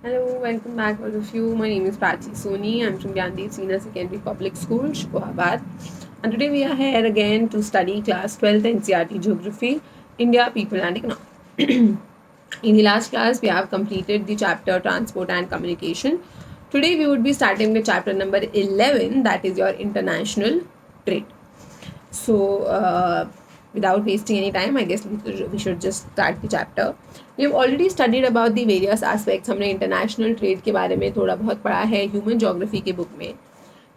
Hello, welcome back all of you. My name is Prachi Soni. I'm from Gandhi Senior Secondary Public School, Shikohabad. And today we are here again to study class 12th NCERT Geography, India, People and Economy. In the last class, we have completed the chapter Transport and Communication. Today we would be starting with chapter number 11, that is your International Trade. So, without wasting any time, I guess we should just start the chapter. We have already studied about the various aspects. हमने international trade के बारे में थोड़ा बहुत पढ़ा है human geography के book में.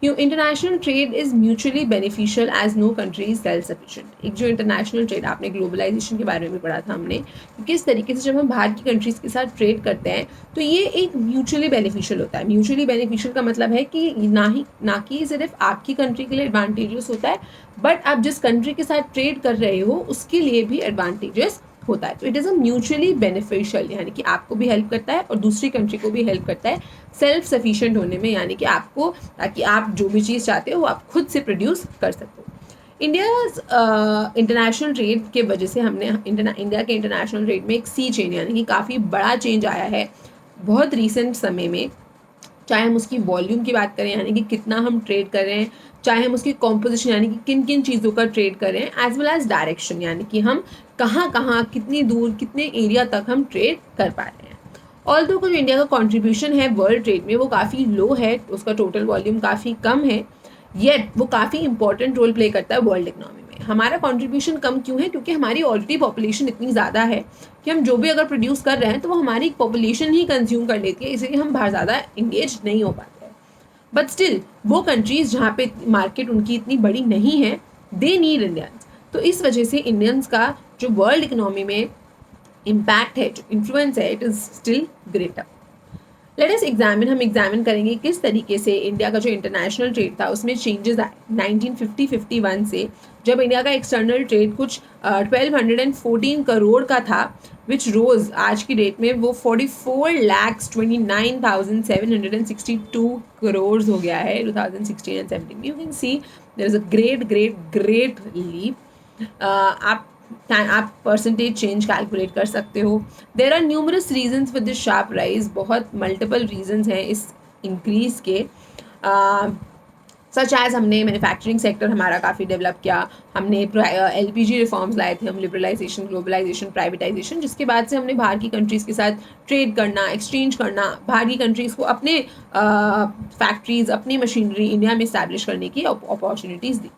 International trade is mutually beneficial as no country is self sufficient. एक जो इंटरनेशनल ट्रेड आपने ग्लोबलाइजेशन के बारे में भी पढ़ा था हमने, किस तरीके से जब हम बाहर की कंट्रीज़ के साथ ट्रेड करते हैं तो ये एक म्यूचुअली बेनिफिशियल होता है. म्यूचुअली बेनिफिशियल का मतलब है कि ना कि सिर्फ आपकी कंट्री के लिए एडवांटेजेस होता है, बट आप जिस कंट्री के साथ ट्रेड कर रहे हो उसके लिए भी एडवांटेजेस होता है. तो it is a mutually beneficial, यानी कि आपको भी हेल्प करता है और दूसरी कंट्री को भी हेल्प करता है सेल्फ सफिशिएंट होने में, यानी कि आपको, ताकि आप जो भी चीज़ चाहते हो वो आप खुद से प्रोड्यूस कर सकते हो. इंडिया इंटरनेशनल ट्रेड के वजह से हमने इंडिया के इंटरनेशनल ट्रेड में एक सी चेंज, यानी कि काफ़ी बड़ा चेंज आया है बहुत रिसेंट समय में. चाहे हम उसकी वॉल्यूम की बात करें, यानी कि कितना हम ट्रेड कर रहे हैं, चाहे हम उसकी कॉम्पोजिशन, यानी कि किन किन चीज़ों का ट्रेड कर रहे हैं, एज वेल एज डायरेक्शन, यानी कि हम कहाँ कहाँ कितनी दूर कितने एरिया तक हम ट्रेड कर पा रहे हैं. ऑल्दो जो इंडिया का कंट्रीब्यूशन है वर्ल्ड ट्रेड में वो काफ़ी लो है, उसका टोटल वॉल्यूम काफ़ी कम है, येट वो काफ़ी इंपॉर्टेंट रोल प्ले करता है वर्ल्ड इकोनॉमी में. हमारा कंट्रीब्यूशन कम क्यों है? क्योंकि हमारी ऑलरेडी पॉपुलेशन इतनी ज़्यादा है कि हम जो भी अगर प्रोड्यूस कर रहे हैं तो वो हमारी पॉपुलेशन ही कंज्यूम कर लेती है, इसलिए हम बाहर ज़्यादा इंगेज नहीं हो पाते हैं. बट स्टिल वो कंट्रीज़ जहाँ पे मार्केट उनकी इतनी बड़ी नहीं है, दे नीड इंडियंस. तो इस वजह से इंडियंस का जो वर्ल्ड इकोनॉमी में इम्पैक्ट है, जो इन्फ्लुएंस है, it is still greater. Let us examine, हम एग्जामिन करेंगे किस तरीके से इंडिया का जो इंटरनेशनल ट्रेड था उसमें चेंजेस आए 1950-51 से, जब इंडिया का एक्सटर्नल ट्रेड कुछ 1214 करोड़ का था, विच रोज आज की डेट में वो 44,29,762 करोड़ हो गया है 2016 and 17. You can see there is a great great great leap. आप परसेंटेज चेंज कैलकुलेट कर सकते हो. There are numerous reasons for this sharp rise, बहुत मल्टीपल रीजन्स हैं इस इंक्रीज़ के. सच एज हमने मैन्युफैक्चरिंग सेक्टर हमारा काफ़ी डेवलप किया, हमने LPG रिफॉर्म्स लाए थे, हम लिबरलाइजेशन, ग्लोबलाइजेशन, प्राइवेटाइजेशन, जिसके बाद से हमने बाहर की कंट्रीज़ के साथ ट्रेड करना, एक्सचेंज करना, बाहर की कंट्रीज़ को अपने फैक्ट्रीज़, अपनी मशीनरी इंडिया में इस्टेब्लिश करने की opportunities the.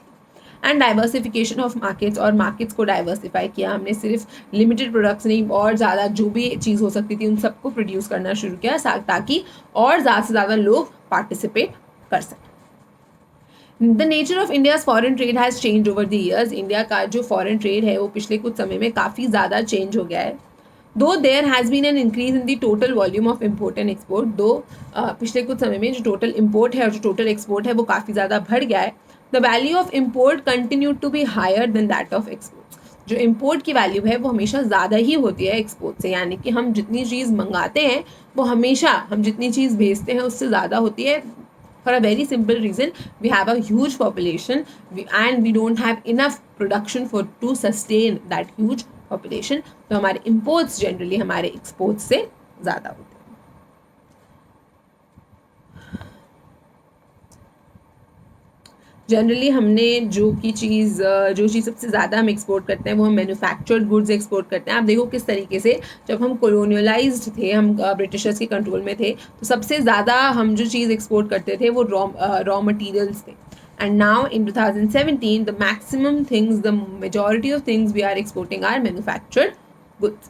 And diversification of markets, और मार्केट्स को डाइवर्सिफाई किया हमने, सिर्फ लिमिटेड प्रोडक्ट्स नहीं और ज़्यादा जो भी चीज़ हो सकती थी उन सबको प्रोड्यूस करना शुरू किया, ताकि और ज़्यादा से ज़्यादा लोग पार्टिसिपेट कर सकें. The nature of India's foreign trade has change over the years. India का जो फॉरेन ट्रेड है वो पिछले कुछ समय में काफ़ी ज़्यादा चेंज हो गया है. दो there has been an increase in the total volume of import and export. पिछले कुछ समय में जो टोटल इम्पोर्ट है और जो टोटल एक्सपोर्ट है वो काफ़ी ज़्यादा बढ़ गया है. The value of import continue to be higher than that of export. जो इम्पोर्ट की वैल्यू है वो हमेशा ज़्यादा ही होती है एक्सपोर्ट से, यानी कि हम जितनी चीज़ मंगाते हैं वो हमेशा हम जितनी चीज़ भेजते हैं उससे ज़्यादा होती है. For a very simple reason, we have a huge population and we don't have enough production to sustain that huge population. तो हमारे imports generally हमारे exports से ज़्यादा होते हैं. जनरली हमने जो चीज़ सबसे ज़्यादा हम एक्सपोर्ट करते हैं वो हम मैन्युफैक्चर्ड गुड्स एक्सपोर्ट करते हैं. आप देखो किस तरीके से जब हम कॉलोनियलाइज्ड थे, हम ब्रिटिशर्स के कंट्रोल में थे, तो सबसे ज़्यादा हम जो चीज़ एक्सपोर्ट करते थे वो रॉ मटेरियल्स थे. And now in 2017 the maximum things, the majority of things we are exporting are manufactured goods.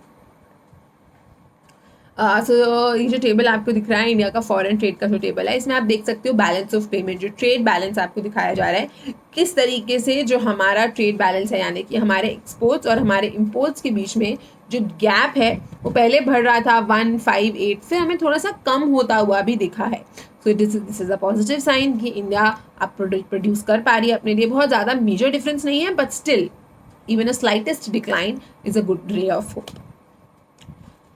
ये जो टेबल आपको दिख रहा है इंडिया का फॉरेन ट्रेड का जो टेबल है, इसमें आप देख सकते हो बैलेंस ऑफ पेमेंट, जो ट्रेड बैलेंस आपको दिखाया जा रहा है, किस तरीके से जो हमारा ट्रेड बैलेंस है, यानी कि हमारे एक्सपोर्ट्स और हमारे इम्पोर्ट्स के बीच में जो गैप है वो पहले बढ़ रहा था 158, फिर हमें थोड़ा सा कम होता हुआ भी दिखा है. So this is a positive sign कि इंडिया आप प्रोड्यूस कर पा रही है अपने लिए. बहुत ज़्यादा मेजर डिफरेंस नहीं है, but still even a slightest decline is a good ray of hope.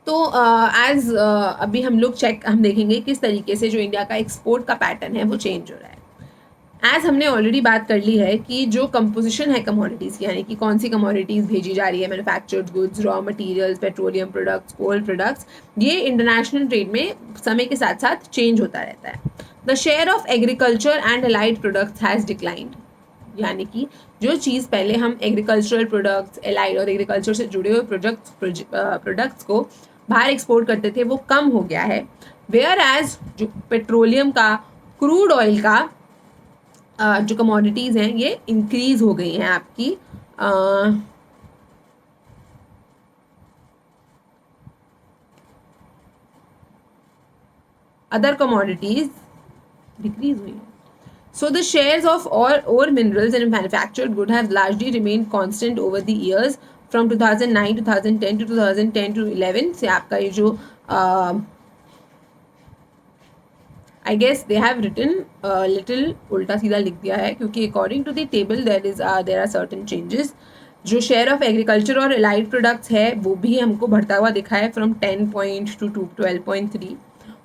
तो अभी हम लोग हम देखेंगे किस तरीके से जो इंडिया का एक्सपोर्ट का पैटर्न है वो चेंज हो रहा है. एज हमने ऑलरेडी बात कर ली है कि जो कंपोजिशन है कमोडिटीज़ की, यानी कि कौन सी कमोडिटीज़ भेजी जा रही है, manufactured goods, raw materials, petroleum products, coal products, ये इंटरनेशनल ट्रेड में समय के साथ साथ चेंज होता रहता है. The share of agriculture and allied products has declined, यानी कि जो चीज़ पहले हम एग्रीकल्चरल प्रोडक्ट्स, एलाइड और एग्रीकल्चर से जुड़े हुए प्रोडक्ट्स को बाहर एक्सपोर्ट करते थे वो कम हो गया है. वेयर एज जो पेट्रोलियम का, क्रूड ऑयल का जो कमोडिटीज़ हैं ये इंक्रीज हो गई हैं आपकी. अदर कमोडिटीज़ डिक्रीज हुई हैं. So the shares of ore minerals and manufactured good have largely remained constant over the years from 2009 2010 to 2010 to 11 से आपका ये जो I guess they have written little उल्टा सीधा लिख दिया है, क्योंकि according to the table there are certain changes. जो शेयर ऑफ एग्रीकल्चर और एलाइड प्रोडक्ट्स है वो भी हमको बढ़ता हुआ दिखा है फ्रॉम 10 पॉइंट टू 12.3.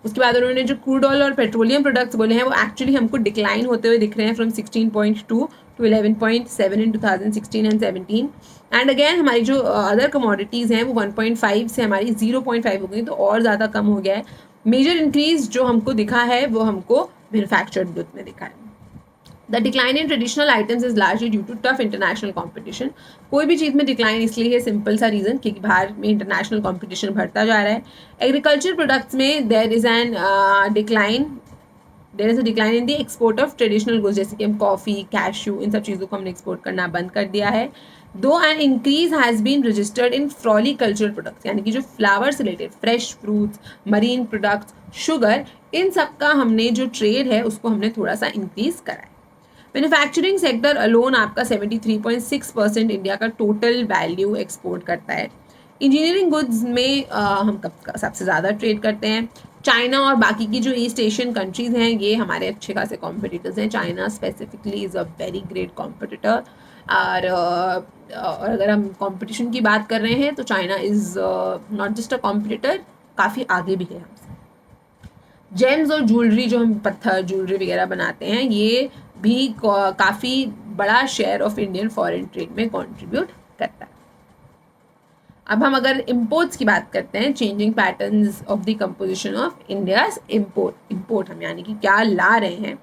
उसके बाद उन्होंने जो क्रूड ऑयल और पेट्रोलियम प्रोडक्ट्स बोले हैं वो एक्चुअली हमको डिक्लाइन होते हुए दिख रहे हैं from 16.2 to 11.7 in 2016 and 17. And again हमारी जो अदर कमोडिटीज़ हैं वो 1.5 से हमारी 0.5 हो गई, तो और ज़्यादा कम हो गया है. मेजर इंक्रीज जो हमको दिखा है वो हमको मैन्युफैक्चर्ड गुड्स में दिखा है. The decline in traditional items is largely due to tough international competition. कोई भी चीज़ में डिक्लाइन इसलिए है, सिंपल सा रीज़न, क्योंकि बाहर में इंटरनेशनल कॉम्पिटिशन बढ़ता जा रहा है. एग्रीकल्चर प्रोडक्ट्स में there is a decline in the export of traditional goods, जैसे कि हम कॉफ़ी, कैश्यू, इन सब चीज़ों को हमने एक्सपोर्ट करना बंद कर दिया है. दो an increase has been registered in floriculture products, यानी कि जो फ्लावर से related fresh fruits, marine products, sugar, इन सब का हमने जो ट्रेड है उसको हमने थोड़ा सा इंक्रीज करा है. मैन्युफैक्चरिंग सेक्टर अलोन आपका 73.6% इंडिया का टोटल वैल्यू एक्सपोर्ट करता है. इंजीनियरिंग गुड्स में हम सबसे ज़्यादा ट्रेड करते हैं. चाइना और बाकी की जो ईस्ट एशियन कंट्रीज़ हैं ये हमारे अच्छे खासे कॉम्पिटिटर्स हैं. China specifically is a very great competitor. और अगर हम कंपटीशन की बात कर रहे हैं तो China is not just a competitor, काफ़ी आगे भी है हमसे. जेम्स और ज्वेलरी, जो हम पत्थर ज्वेलरी वगैरह बनाते हैं, ये भी काफ़ी बड़ा share of Indian foreign trade में कंट्रीब्यूट करता है. अब हम अगर इम्पोर्ट्स की बात करते हैं, changing patterns of the composition of India's import हम यानी कि क्या ला रहे हैं.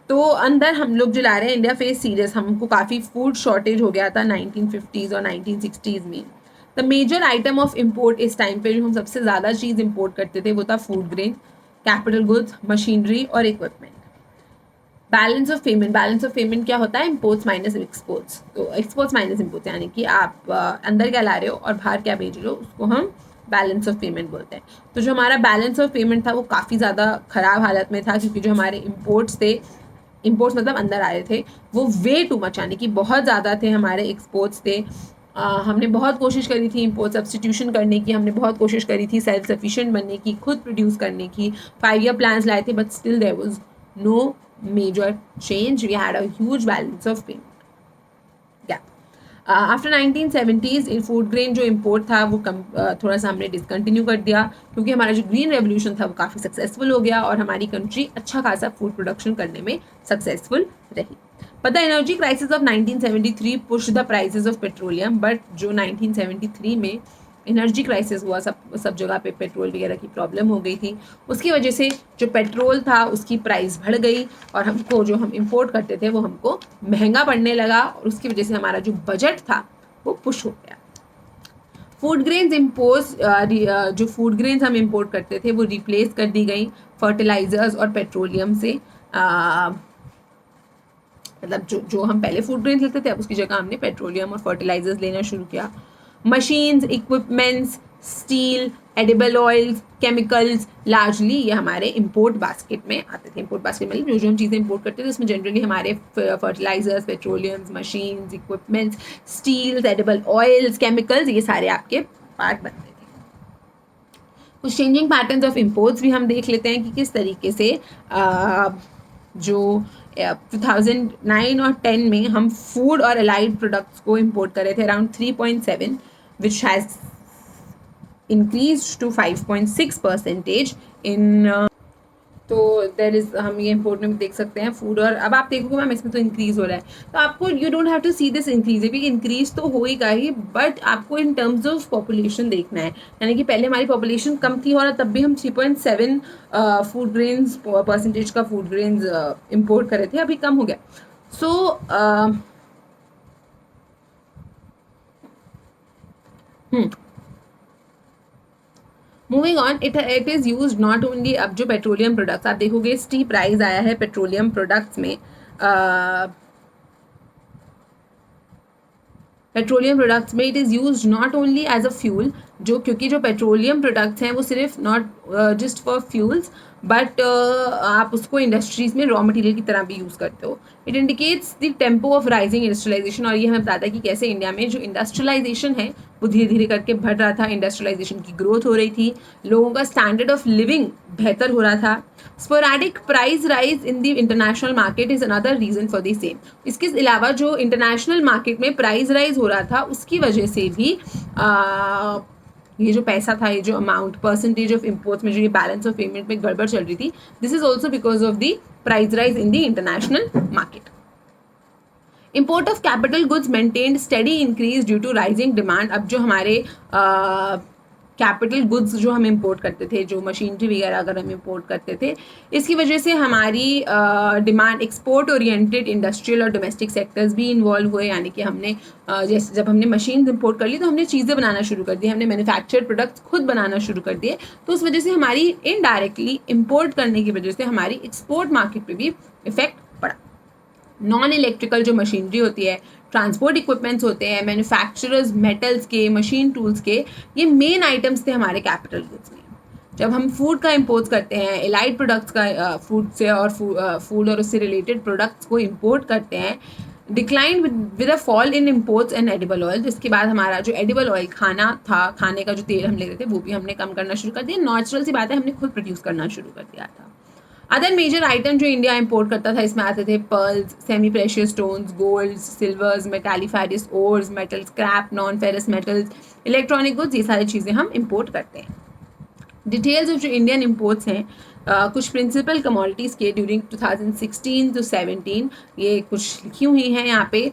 तो अंदर हम लोग जो ला रहे हैं, इंडिया फेस सीरियस, हमको काफ़ी फूड शॉर्टेज हो गया था 1950s और 1960s में. The major item of import इस टाइम पे जो हम सबसे ज़्यादा चीज़ इम्पोर्ट करते थे वो था food grain, capital goods, machinery और इक्विपमेंट. बैलेंस ऑफ पेमेंट क्या होता है? Imports minus exports. तो एक्सपोर्ट्स माइनस इम्पोर्ट्स, यानी कि आप अंदर क्या ला रहे हो और बाहर क्या भेज रहे हो, उसको हम बैलेंस ऑफ पेमेंट बोलते हैं. तो जो हमारा बैलेंस ऑफ पेमेंट था वो काफ़ी ज़्यादा ख़राब हालत में था, क्योंकि जो हमारे इम्पोर्ट्स मतलब अंदर आ रहे थे वो वे टू मच, यानी कि बहुत ज़्यादा थे. हमारे एक्सपोर्ट्स थे. हमने बहुत कोशिश करी थी इम्पोर्ट सब्सटीट्यूशन करने की, हमने बहुत कोशिश करी थी सेल्फ सफिशिएंट बनने की, खुद प्रोड्यूस करने की. 5-year प्लान्स लाए थे, but still there was no major change. We had a huge balance of payment gap. After 1970s food grain जो इम्पोर्ट था वो थोड़ा सा हमने डिसकंटिन्यू कर दिया, क्योंकि हमारा जो ग्रीन रेवोल्यूशन था वो काफ़ी सक्सेसफुल हो गया और हमारी कंट्री अच्छा खासा फूड प्रोडक्शन करने में सक्सेसफुल रही. But the energy crisis of 1973 pushed the prices of petroleum. But जो 1973 में एनर्जी क्राइसिस हुआ, सब जगह पे पेट्रोल वगैरह की प्रॉब्लम हो गई थी, उसकी वजह से जो पेट्रोल था उसकी प्राइस बढ़ गई और हमको जो हम इंपोर्ट करते थे वो हमको महंगा पड़ने लगा, और उसकी वजह से हमारा जो बजट था वो पुश हो गया. फूड ग्रेन्स जो फूड ग्रेन्स हम इंपोर्ट करते थे वो रिप्लेस कर दी गई फर्टिलाइजर्स और पेट्रोलियम से. मतलब जो हम पहले फूड ग्रेन्स लेते थे अब उसकी जगह हमने पेट्रोलियम और फर्टिलाइजर्स लेना शुरू किया. Machines, equipments, steel, edible oils, chemicals, largely ये हमारे इंपोर्ट बास्केट में आते थे. इंपोर्ट बास्केट मतलब जो हम चीज़ें इंपोर्ट करते थे उसमें जनरली हमारे fertilisers, petroleums, machines, equipments, steels, edible oils, chemicals, ये सारे आपके पार्ट बनते थे. कुछ चेंजिंग पैटर्न्स ऑफ इम्पोर्ट्स भी हम देख लेते हैं कि किस तरीके से जो 2009 और 10 में हम फूड और अलाइड प्रोडक्ट्स को इंपोर्ट कर रहे थे around 3.7, which has increase to 5.6% in. तो देर इज, हम ये इम्पोर्ट में भी देख सकते हैं फूड। और अब आप देखोगे मैम इसमें तो इंक्रीज हो रहा है, तो आपको you don't have to see this increase, भी इंक्रीज तो होएगा ही, बट आपको इन टर्म्स ऑफ पॉपुलेशन देखना है। यानी कि पहले हमारी पॉपुलेशन कम थी और तब भी हम 3.7 फूड ग्रेन्स परसेंटेज का फूड ग्रेन्स इम्पोर्ट कर रहे थे, अभी कम हो गया। So moving on, it is use not only, अब जो पेट्रोलियम प्रोडक्ट्स आप देखोगे स्टीप राइज आया है पेट्रोलियम प्रोडक्ट्स में। पेट्रोलियम प्रोडक्ट्स में it is use not only as a fuel, जो क्योंकि जो पेट्रोलियम प्रोडक्ट्स हैं वो सिर्फ not just for fuels, but आप उसको इंडस्ट्रीज में रॉ मटेरियल की तरह भी यूज़ करते हो। It indicates the tempo of rising industrialisation, और ये हमें बताता है कि कैसे इंडिया में जो इंडस्ट्रियलाइजेशन है वो धीरे धीरे करके बढ़ रहा था, इंडस्ट्रियलाइजेशन की ग्रोथ हो रही थी, लोगों का स्टैंडर्ड ऑफ लिविंग बेहतर हो रहा था। Sporadic price rise in the international market is another reason for the same. इसके अलावा जो इंटरनेशनल मार्केट में प्राइस राइज हो रहा था उसकी वजह से भी ये जो पैसा था, ये जो अमाउंट परसेंटेज ऑफ इम्पोर्ट्स में जो ये बैलेंस ऑफ पेमेंट में गड़बड़ चल रही थी, this is also because of the price rise in the international market. Import of capital goods maintained steady increase due to rising demand. अब जो हमारे कैपिटल गुड्स जो हम इंपोर्ट करते थे, जो मशीनरी वगैरह अगर हम इंपोर्ट करते थे, इसकी वजह से हमारी डिमांड, एक्सपोर्ट ओरिएंटेड इंडस्ट्रियल और डोमेस्टिक सेक्टर्स भी इन्वॉल्व हुए। यानी कि हमने जैसे जब हमने मशीन इंपोर्ट कर ली तो हमने चीज़ें बनाना शुरू कर दी, हमने मैन्युफैक्चर्ड प्रोडक्ट्स खुद बनाना शुरू कर दिए, तो उस वजह से हमारी इनडायरेक्टली इंपोर्ट करने की वजह से हमारी एक्सपोर्ट मार्केट पर भी इफेक्ट पड़ा। नॉन इलेक्ट्रिकल जो मशीनरी होती है, ट्रांसपोर्ट इक्विपमेंट्स होते हैं, मैन्युफैक्चरर्स मेटल्स के, मशीन टूल्स के, ये मेन आइटम्स थे हमारे कैपिटल गुड्स में। जब हम फूड का इम्पोर्ट करते हैं, एलाइड प्रोडक्ट्स का फूड से और फूड और उससे रिलेटेड प्रोडक्ट्स को इम्पोर्ट करते हैं, decline with a fall in imports and edible oil. जिसके बाद हमारा जो एडिबल ऑयल खाना था, खाने का जो तेल हम ले रहे थे वो भी हमने कम करना शुरू कर दिया। नेचुरल सी बात है, हमने खुद प्रोड्यूस करना शुरू कर दिया था। अदर मेजर आइटम जो इंडिया इंपोर्ट करता था, इसमें आते थे pearls, semi precious stones, gold, silvers, metalliferous ores, metal scrap, non ferrous metals, electronic goods, ये सारी चीज़ें हम इंपोर्ट करते हैं। डिटेल्स ऑफ जो इंडियन इंपोर्ट्स हैं, कुछ प्रिंसिपल कमोडिटीज़ के ड्यूरिंग 2016 to 17, ये कुछ लिखी हुई हैं यहाँ पे,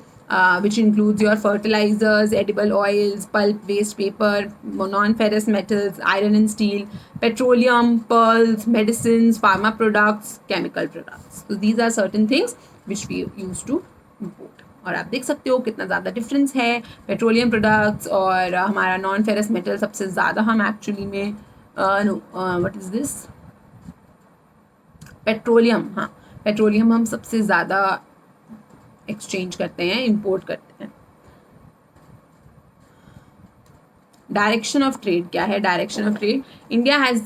which includes your fertilizers, edible oils, pulp, waste paper, non-ferrous metals, iron and steel, petroleum, pearls, medicines, pharma products, chemical products. So these are certain things which we used to import. और आप देख सकते हो कितना ज़्यादा difference है petroleum products और हमारा नॉन फेरस मेटल। सबसे ज़्यादा हम एक्चुअली में व्हाट इज़ दिस, पेट्रोलियम, हाँ पेट्रोलियम हम सबसे ज़्यादा एक्सचेंज करते हैं, इंपोर्ट करते हैं। डायरेक्शन ऑफ ट्रेड क्या है? Direction of trade, India has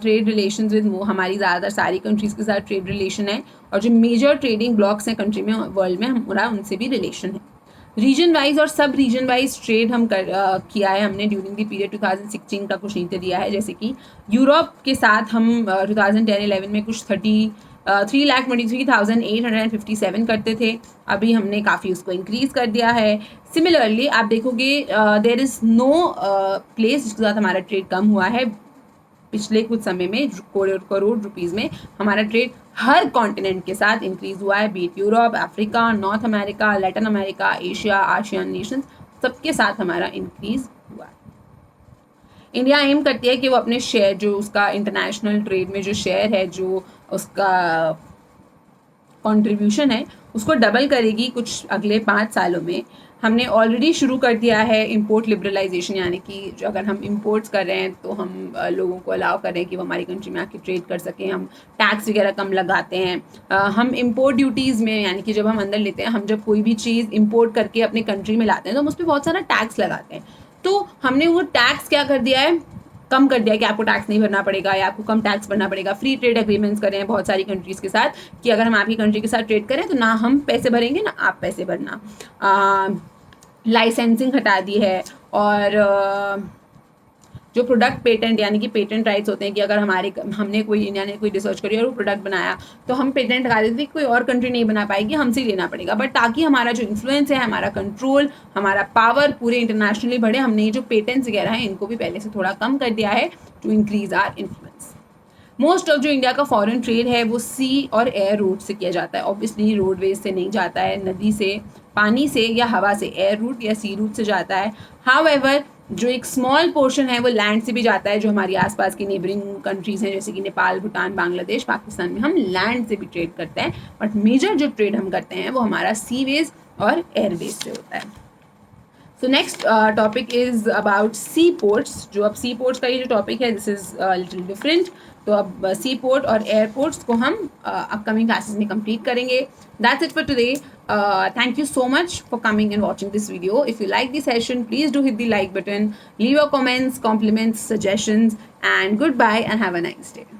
trade relations with हमारी ज़्यादातर सारी कंट्रीज़ के साथ ट्रेड रिलेशन है, और जो मेजर ट्रेडिंग ब्लॉक्स हैं कंट्री में, वर्ल्ड में, हमारा उनसे भी रिलेशन है। रीजन वाइज और सब रीजन वाइज ट्रेड हम किया है हमने ड्यूरिंग द पीरियड 2016 का कुछ नीति दिया है। जैसे कि यूरोप के साथ हम 2010-11 में कुछ 3,23,857 करते थे, अभी हमने काफ़ी उसको इंक्रीज़ कर दिया है। सिमिलरली आप देखोगे देयर इज़ नो प्लेस जिसके साथ हमारा ट्रेड कम हुआ है। पिछले कुछ समय में करोड़ रुपीज़ में हमारा ट्रेड हर कॉन्टिनेंट के साथ इंक्रीज़ हुआ है, be it Europe, Africa, North America, Latin America, Asia, ASEAN nations, सबके साथ हमारा इंक्रीज़ हुआ है। इंडिया एम करती है कि वो अपने शेयर, जो उसका इंटरनेशनल ट्रेड में जो शेयर है, जो उसका कंट्रीब्यूशन है, उसको डबल करेगी कुछ अगले 5 सालों में। हमने ऑलरेडी शुरू कर दिया है इंपोर्ट लिबरलाइजेशन, यानी कि जो अगर हम इंपोर्ट्स कर रहे हैं तो हम लोगों को अलाउ कर रहे हैं कि वो हमारी कंट्री में आके ट्रेड कर सकें। हम टैक्स वगैरह कम लगाते हैं। हम इंपोर्ट ड्यूटीज़ में, यानी कि जब हम अंदर लेते हैं, हम जब कोई भी चीज़ इंपोर्ट करके अपने कंट्री में लाते हैं तो हम उस पर बहुत सारा टैक्स लगाते हैं। तो हमने वो टैक्स क्या कर दिया है, कम कर दिया कि आपको टैक्स नहीं भरना पड़ेगा या आपको कम टैक्स भरना पड़ेगा। फ्री ट्रेड एग्रीमेंट्स करें बहुत सारी कंट्रीज़ के साथ कि अगर हम आपकी कंट्री के साथ ट्रेड करें तो ना हम पैसे भरेंगे ना आप पैसे भरना। लाइसेंसिंग हटा दी है, और जो प्रोडक्ट पेटेंट, यानी कि पेटेंट राइट्स होते हैं कि अगर हमने कोई, इंडिया ने कोई रिसर्च करी और वो प्रोडक्ट बनाया तो हम पेटेंट लगा देते, कोई और कंट्री नहीं बना पाएगी, हमसे लेना पड़ेगा। बट ताकि हमारा जो इन्फ्लुएंस है, हमारा कंट्रोल, हमारा पावर पूरे इंटरनेशनली बढ़े, हमने ये जो पेटेंट्स वगैरह हैं इनको भी पहले से थोड़ा कम कर दिया है to increase our influence. Most of जो इंडिया का फॉरेन ट्रेड है वो सी और एयर रूट से किया जाता है. ऑब्वियसली रोडवेज से नहीं जाता है, नदी से, पानी से या हवा से, एयर रूट या सी रूट से जाता है. हाउएवर जो एक स्मॉल पोर्शन है वो लैंड से भी जाता है, जो हमारी आसपास की नेबरिंग कंट्रीज़ हैं जैसे कि नेपाल, भूटान, बांग्लादेश, पाकिस्तान में हम लैंड से भी ट्रेड करते हैं. बट मेजर जो ट्रेड हम करते हैं वो हमारा सीवेज और एयरवेज से होता है. So next topic is about sea ports. जो अब सी पोर्ट्स का ये जो टॉपिक है दिस इज लिटिल डिफरेंट. तो अब सी पोर्ट और एयरपोर्ट्स को हम अपकमिंग क्लासेस में कंप्लीट करेंगे. That's it for today. Thank you so much for coming and watching this video. If you like the session, please do hit the like button, leave your comments, compliments, suggestions, and goodbye and have a nice day.